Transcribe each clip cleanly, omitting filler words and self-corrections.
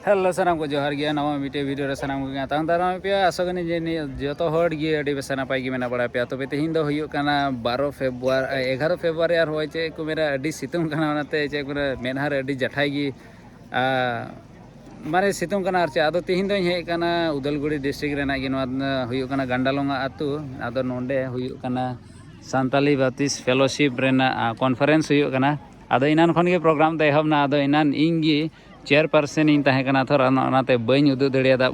Hello सानाम को जोहार गया नवा मिटे वीडियो रे सानाम को तांग दाराम पे आसोगनी जे जतो हर गे अडी बेसना पाई गे मेना बड़ा पे तो तेहिन दो हुयो काना 12 फेब्रुआरी 11 फेब्रुआरी आर होय चे को मेरा अडी सितुंग काना ओनाते चे को मेनहार अडी जठाई गी मारे सितुंग काना आर चे आदो तेहिन दो हे काना उदलगुड़ी डिस्ट्रिक्ट रेना गे नवा हुयो काना गंडालोंगा आतु आदो नोंडे हुयो काना सान्ताली बातिस फेलोशिप रेना कॉन्फ्रेंस हुयो काना आदो इनान खन गे प्रोग्राम दे हबना आदो इनान इंगी चेयरपर्सन इन तहकना थोर बी उदू दाड़ा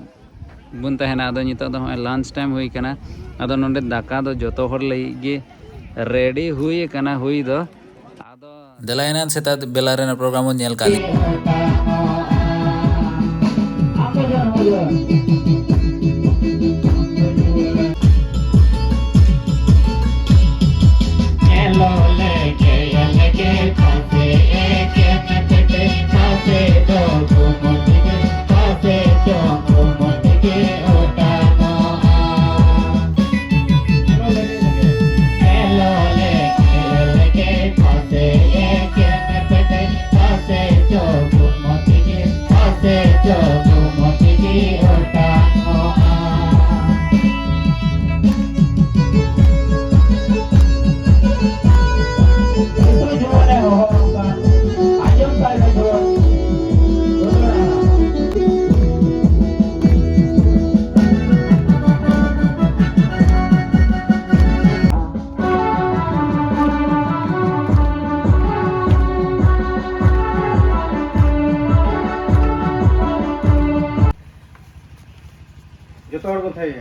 बन तहना नित लंच टाइम हुई कना आदो नोंडे दाका दो जतो हर लगे रेडी हुई कना हुई दो आदो देलायना सेता बेला रेना प्रोग्राम नेल काली जो तोड़ को थे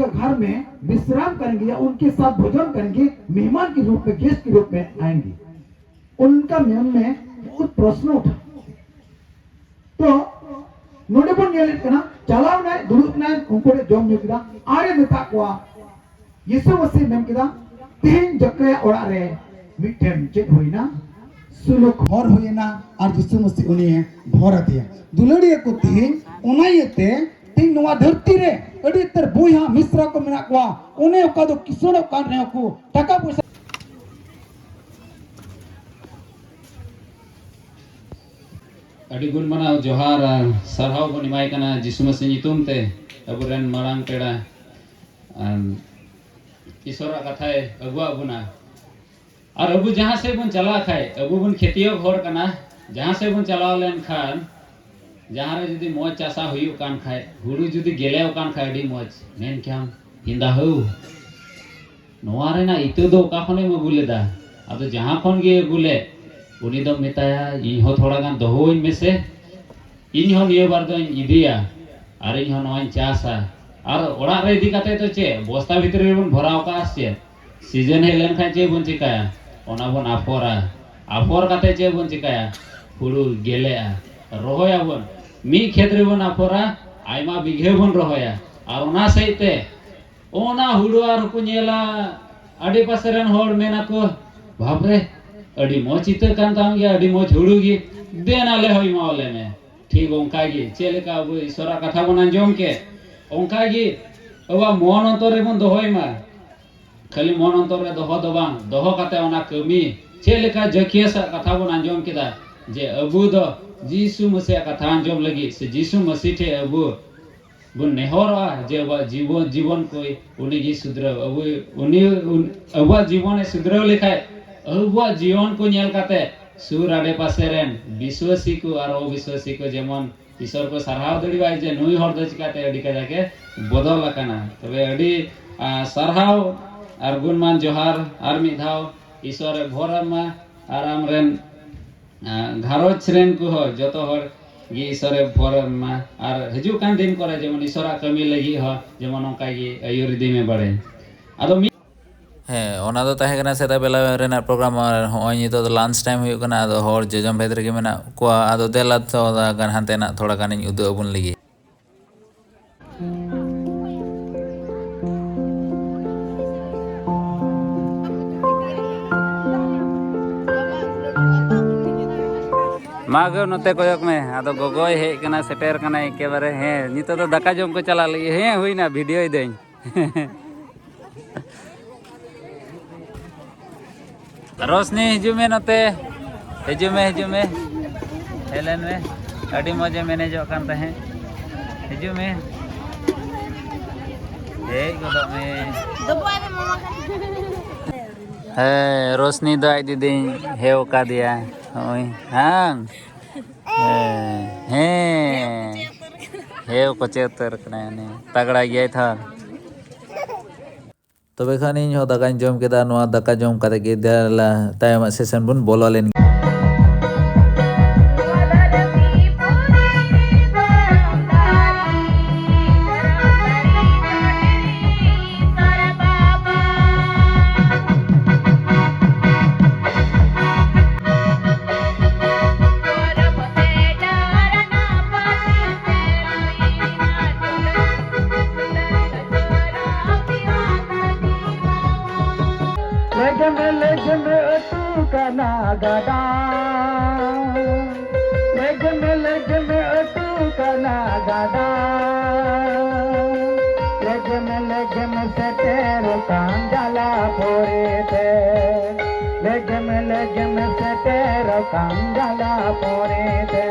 घर में विश्राम करेंगे या उनके साथ भोजन करेंगे, मेहमान के रूप में, गेस्ट के रूप में आएंगे। उनका मन में बहुत प्रश्न उठा तो नोडे बन नेलेट कना चलाव ना दुरुप ना उनको जम न्यू किदा आरे मेता कोआ यीशु मसीह मेम किदा तीन जके ओड़ा रे मिठेन चेक होइना सुलुक हर होइना और यीशु मसीह उनी भर दिया दुलड़िया को तीन उनायते तीन नवा धरती रे अड़ी तर बोया मिश्रा को मेना कोआ उन्हें ओका दो किसोन कान रे को टाका पैसा अड़ी गुण मना जोहार सरहाव बन इमाय कना यीशु मसीह नितुम ते अबुरेन मारांग पेड़ा ईश्वरा कथाय अगुआ बुना और अबु जहाँ से बन चला खाए अबु बन खेतियो घर कना जहाँ से बन चलाव लेन खान जहाँ रे जुदी मौज चासा हुई कान खाए हुड़ू जुदी गेले कान खाए अड़ी मौज मेन क्याम हिंदा हो नोआ रे ना इतो दो का खने में गुलेदा आदो जहाँ खन गे गुले उनी दो मिताया इन हो थोड़ा गान दोहो इन में से इन हो निये बार दो इदिया और इन हो नोइन चासा और ओड़ा रे इदी काते तो चे बस्ता भीतर रे बन भराव का आसे सीजन है लेन खाए चे बन चिकाया ओना बन आफोर काते चे बन चिकाया हुड़ू गेले रोहया बन मी क्षेत्र बन आफोरा आयमा बिघे बन रोहया और ओना सहिते ओना हुड़ू आर को नेला अडी पासरेन होड़ मेना को बापरे अडी मोच इतर कान ताम गया अडी मोच हुड़ू गी देना ले होई मावले में ठीक ओंका गी चेलेका अब ईश्वरा कथा बन अंजम के ओंका गी अबा मन अंतर रे बन दोहोय मा खाली मन अंतर रे दोहो दो बांग दोहो काते ओना कमी चेलेका जकिया सा कथा बन अंजम केदा जे अबु दो यीशु मसीह कथा अंजम लगी से यीशु मसीह थे अबु बुन नेहरा जे अब जीवन कोई उनी गी सुधराव अब उनी अब जीवन सुधराव लेखाय अब जीवन को नेल काते सुर आडे पासे रेन विश्वासी को और अविश्वासी को जेमन ईश्वर को सरहाव दड़ीबाय जे नुई हर दो चिकाते अडी काजाके बदल आकाना तबे अडी सरहाव और गुणमान जोहार और मिद धाव ईश्वर भोरमा आराम रेन घारोच रेन को जतो हर गे ईश्वरे भर मा और हजू कान दिन करे जेमन ईश्वरा कमी लगी हो जेमन ओंका गे आयुर इदी में बड़े आदो ᱦᱮᱸ ᱚᱱᱟ ᱫᱚ ᱛᱟᱦᱮᱸ ᱠᱟᱱᱟ ᱥᱮᱛᱟᱜ ᱵᱮᱞᱟ ᱨᱮᱱᱟᱜ ᱯᱨᱳᱜᱨᱟᱢ ᱟᱨ ᱦᱚᱸᱜᱼᱚᱭ ᱱᱤᱛᱚᱜ ᱫᱚ ᱞᱟঞ্ᱪ ᱴᱟᱭᱤᱢ ᱦᱩᱭᱩᱜ ᱠᱟᱱᱟ ᱟᱫᱚ ᱦᱚᱲ ᱡᱚᱡᱚᱢ ᱵᱷᱮᱫ ᱨᱮᱜᱮ ᱢᱮᱱᱟᱜ ᱠᱚᱣᱟ ᱟᱫᱚ ᱫᱮᱞᱟ ᱛᱷᱚᱲᱟ ᱜᱟᱱ ᱦᱟᱱᱛᱮᱱᱟᱜ ᱛᱷᱚᱲᱟ ᱜᱟᱱᱤᱧ ᱩᱫᱩᱜ ᱟᱵᱚᱱ ᱞᱟᱹᱜᱤᱫ मागो नोते कोयक में आदो गोगोय हेज कना सेटेर कना एकेबारे हें नितो तो दाका जम को चला लगी हें हुईना वीडियो दें रोशनी हिजू में नोते हिजू में हेलन में अड़ी मजे मैनेज कान तहे हिजू में हे गोदो में हे रोशनी दो आई दीदी हेव का दिया ओए हां हेव को चेतर कना ने तगड़ा गया था तबे खान इन हो दाका जम केदा नोआ दाका जम काते गे देला तायम सेशन बुन बोलो लेन लेग में अटू का नागड़ा लेग में अटू का नागड़ा लेग में से तेरे कांजला पोरे थे लेग में से तेरे कांजला पोरे थे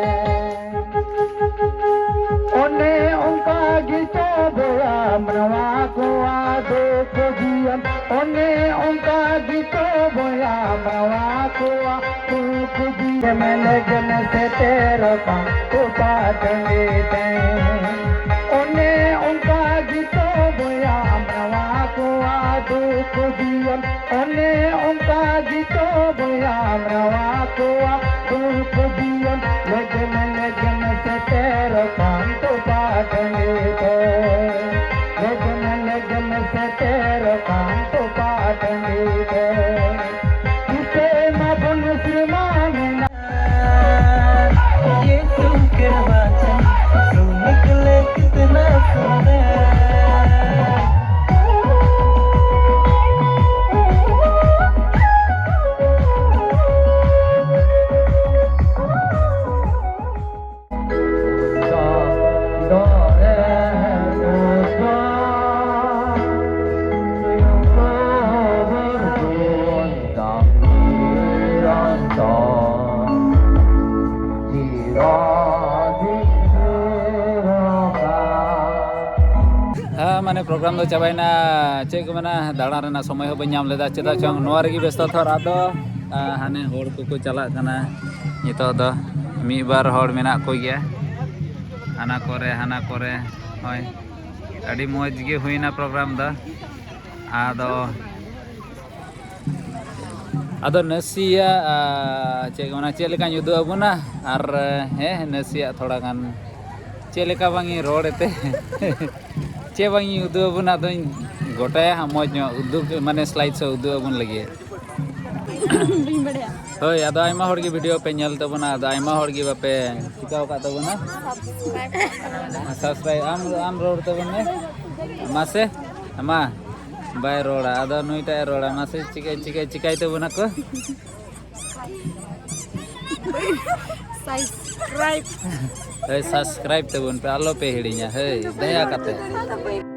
ओने उनका गीतो बोया मनवा को आदो को जियन ओने उनका गीतो बोया मनवा को आदो को जियन में से तेरा काम तो पाटंगे थे ओने उनका गीतो बोया मनवा को आदो को जियन ओने उनका गीतो बोया मनवा को आदो को जियन लेग में से तेरा काम तो पाटंगे थे लेग में से तेरा काम तो पाटंगे थे किसे मबन श्रीमान ये तुम के वचन सुन निकले कितना सुंदर माने प्रोग्राम दो चाबाइना चे को मना दाड़ा रेना समय हो बन्याम लेदा चेदा चंग नोआ रेगी व्यस्त थर आदो हाने होड़ को चला कना नितो दो मी बार होड़ मेना को गया हाना करे होय अडी मौज गे हुईना प्रोग्राम दा आदो नसिया चे को मना चे लेका युदु अबुना आर हे नसिया थोड़ा गान चे लेका बांगी रोड़ते चे बांगी उदु अबुन आदो गोटाया मौज उदु माने स्लाइड से उदु अबुन लगे होय आदो आइमा होड़ गे वीडियो पे नेल तबना आदो आइमा होड़ गे बापे चिकाव का तबना सब्सक्राइब आम रोड तबने मासे अमा बाय रोड़ा आदो नुइटा रोड़ा मासे चिकाई तबना को सब्सक्राइब तबन पे आलो पे हिड़िया हे दया काते